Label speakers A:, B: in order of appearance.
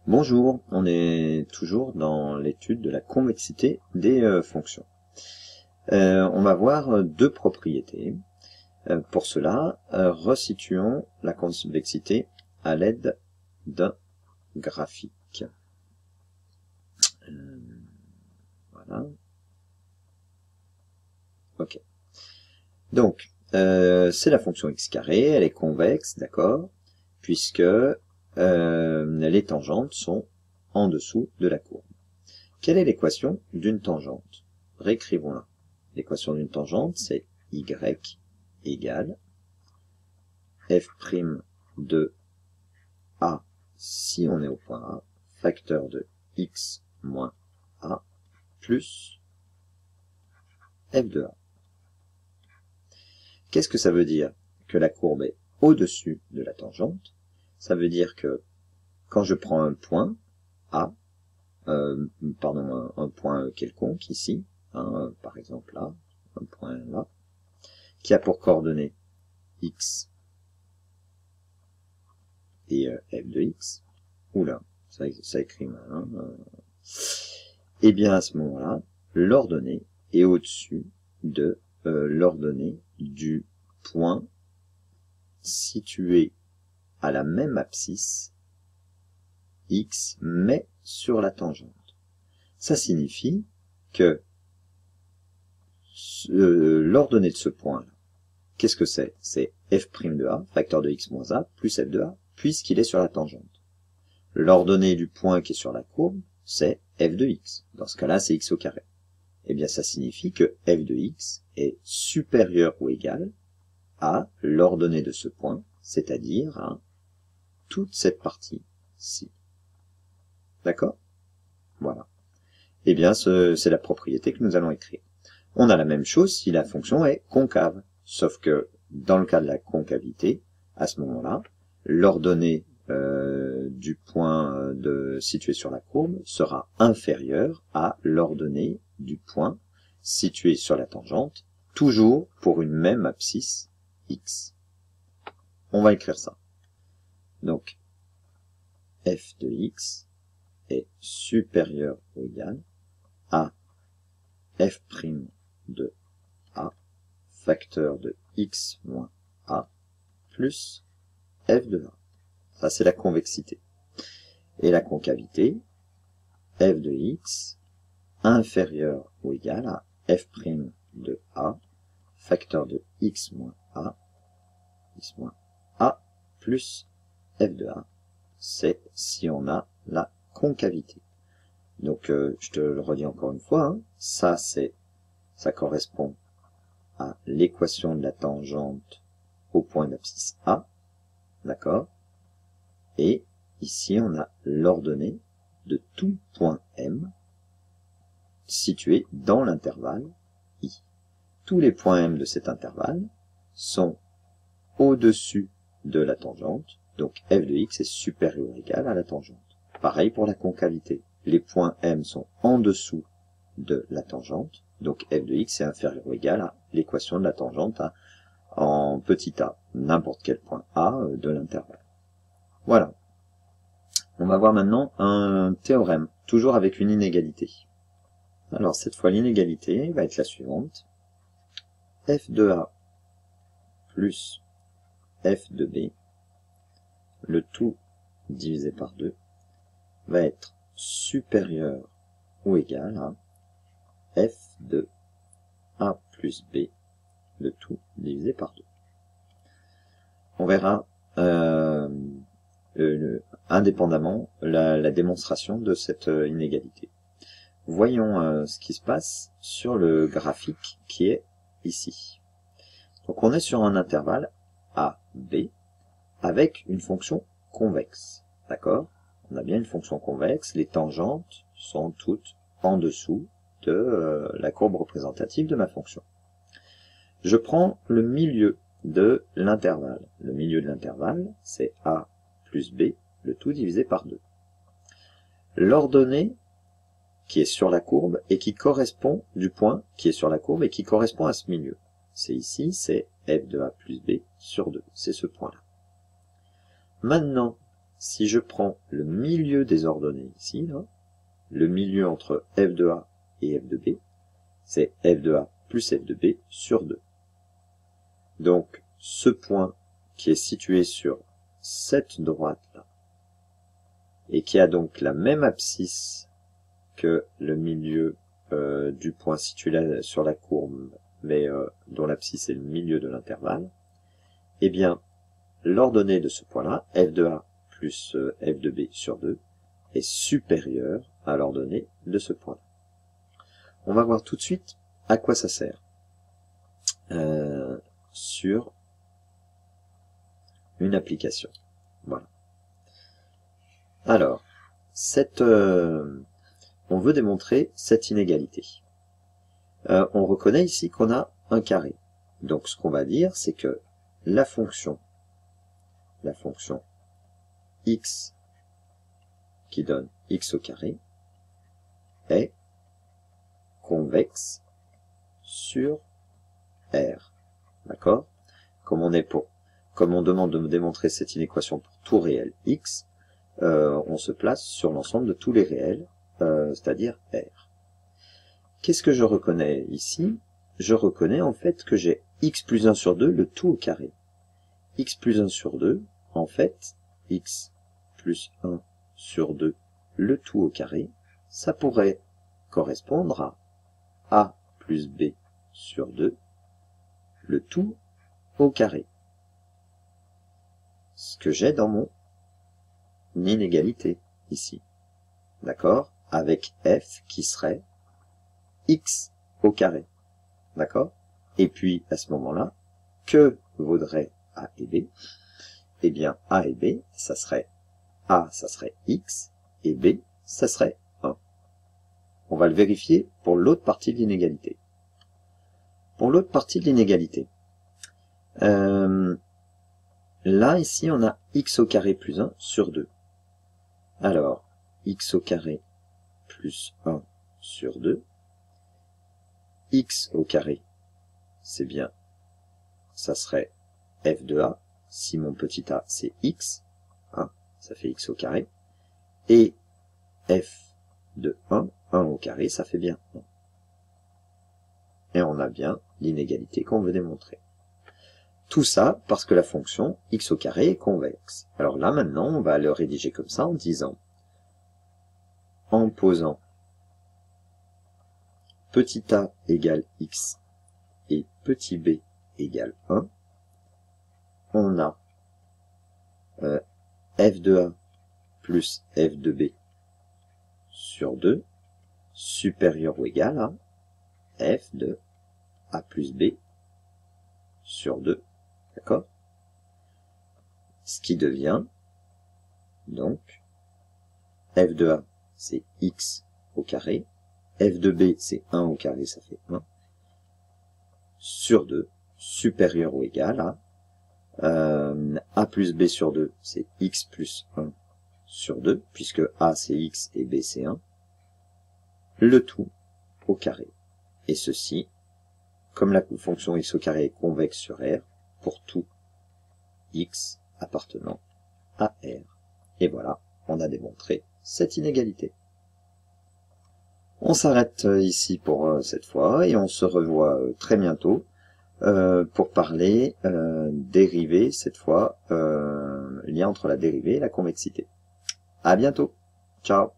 A: Bonjour, on est toujours dans l'étude de la convexité des fonctions. On va voir deux propriétés. Pour cela, resituons la convexité à l'aide d'un graphique. Voilà. Ok. Donc, c'est la fonction x carré, elle est convexe, d'accord, puisque les tangentes sont en dessous de la courbe. Quelle est l'équation d'une tangente? Réécrivons-la. L'équation d'une tangente, c'est y égale f' de a si on est au point A, facteur de x moins a, plus f de a. Qu'est-ce que ça veut dire? Que la courbe est au-dessus de la tangente. Ça veut dire que quand je prends un point A, un point quelconque ici, par exemple là, un point là, qui a pour coordonnées x et f de x, oula, ça écrit mal, hein, et bien à ce moment-là, l'ordonnée est au-dessus de l'ordonnée du point situé à la même abscisse x, mais sur la tangente. Ça signifie que l'ordonnée de ce point, qu'est-ce que c'est? C'est f' de a, facteur de x moins a, plus f de a, puisqu'il est sur la tangente. L'ordonnée du point qui est sur la courbe, c'est f de x. Dans ce cas-là, c'est x au carré. Eh bien, ça signifie que f de x est supérieur ou égal à l'ordonnée de ce point, c'est-à-dire à toute cette partie-ci. D'accord? Voilà. Eh bien, c'est la propriété que nous allons écrire. On a la même chose si la fonction est concave, sauf que dans le cas de la concavité, à ce moment-là, l'ordonnée du point situé sur la courbe sera inférieure à l'ordonnée du point situé sur la tangente, toujours pour une même abscisse x. On va écrire ça. Donc, f de x est supérieur ou égal à f' de a, facteur de x moins a, plus f de a. Ça, c'est la convexité. Et la concavité, f de x inférieur ou égal à f' de a, facteur de x moins a plus f de a. C'est si on a la concavité. Donc, je te le redis encore une fois, hein, ça correspond à l'équation de la tangente au point d'abscisse A, d'accord? Et ici, on a l'ordonnée de tout point M situé dans l'intervalle I. Tous les points M de cet intervalle sont au-dessus de la tangente, donc f de x est supérieur ou égal à la tangente. Pareil pour la concavité. Les points M sont en dessous de la tangente, donc f de x est inférieur ou égal à l'équation de la tangente en petit a, n'importe quel point A de l'intervalle. Voilà. On va voir maintenant un théorème, toujours avec une inégalité. Alors cette fois l'inégalité va être la suivante. f de a plus f de b, le tout divisé par 2, va être supérieur ou égal à f de a plus b, le tout divisé par 2. On verra indépendamment la démonstration de cette inégalité. Voyons ce qui se passe sur le graphique qui est ici. Donc on est sur un intervalle a, b, avec une fonction convexe. D'accord? On a bien une fonction convexe, les tangentes sont toutes en dessous de la courbe représentative de ma fonction. Je prends le milieu de l'intervalle. Le milieu de l'intervalle, c'est a plus b, le tout divisé par 2. L'ordonnée qui est sur la courbe et qui correspond du point qui est sur la courbe et qui correspond à ce milieu. C'est ici, c'est f de a plus b sur 2. C'est ce point-là. Maintenant, si je prends le milieu des ordonnées ici, là, le milieu entre f de a et f de b, c'est f de a plus f de b sur 2. Donc, ce point qui est situé sur cette droite-là, et qui a donc la même abscisse que le milieu du point situé là, sur la courbe, mais dont l'abscisse est le milieu de l'intervalle, eh bien, l'ordonnée de ce point-là, f de a plus f de b sur 2, est supérieure à l'ordonnée de ce point-là. On va voir tout de suite à quoi ça sert sur une application. Voilà. Alors, on veut démontrer cette inégalité. On reconnaît ici qu'on a un carré. Donc ce qu'on va dire, c'est que la fonction x qui donne x au carré est convexe sur R. D'accord? Comme on demande de me démontrer cette inéquation pour tout réel x, on se place sur l'ensemble de tous les réels, c'est-à-dire R. Qu'est-ce que je reconnais ici? Je reconnais en fait que j'ai x plus 1 sur 2, le tout au carré. X plus 1 sur 2, en fait, x plus 1 sur 2, le tout au carré, ça pourrait correspondre à a plus b sur 2, le tout au carré. Ce que j'ai dans mon inégalité ici. D'accord? Avec f qui serait x au carré. D'accord? Et puis, à ce moment-là, que vaudrait a et b? Eh bien, a et b, ça serait a, ça serait x, et b, ça serait 1. On va le vérifier pour l'autre partie de l'inégalité. Pour l'autre partie de l'inégalité, là, ici, on a x au carré plus 1 sur 2. Alors, x au carré plus 1 sur 2. X au carré, c'est bien, ça serait f de a. Si mon petit a, c'est x, 1, ça fait x au carré. Et f de 1 au carré, ça fait bien 1. Et on a bien l'inégalité qu'on veut démontrer. Tout ça parce que la fonction x au carré est convexe. Alors là, maintenant, on va le rédiger comme ça en disant, en posant petit a égale x et petit b égale 1, on a f de a plus f de b sur 2 supérieur ou égal à f de a plus b sur 2. D'accord? Ce qui devient, donc, f de a, c'est x au carré, f de b, c'est 1 au carré, ça fait 1, sur 2, supérieur ou égal à a plus b sur 2, c'est x plus 1 sur 2, puisque a c'est x et b c'est 1, le tout au carré. Et ceci, comme la fonction x au carré est convexe sur R, pour tout x appartenant à R. Et voilà, on a démontré cette inégalité. On s'arrête ici pour cette fois, et on se revoit très bientôt pour parler dérivée, cette fois, lien entre la dérivée et la convexité. À bientôt. Ciao.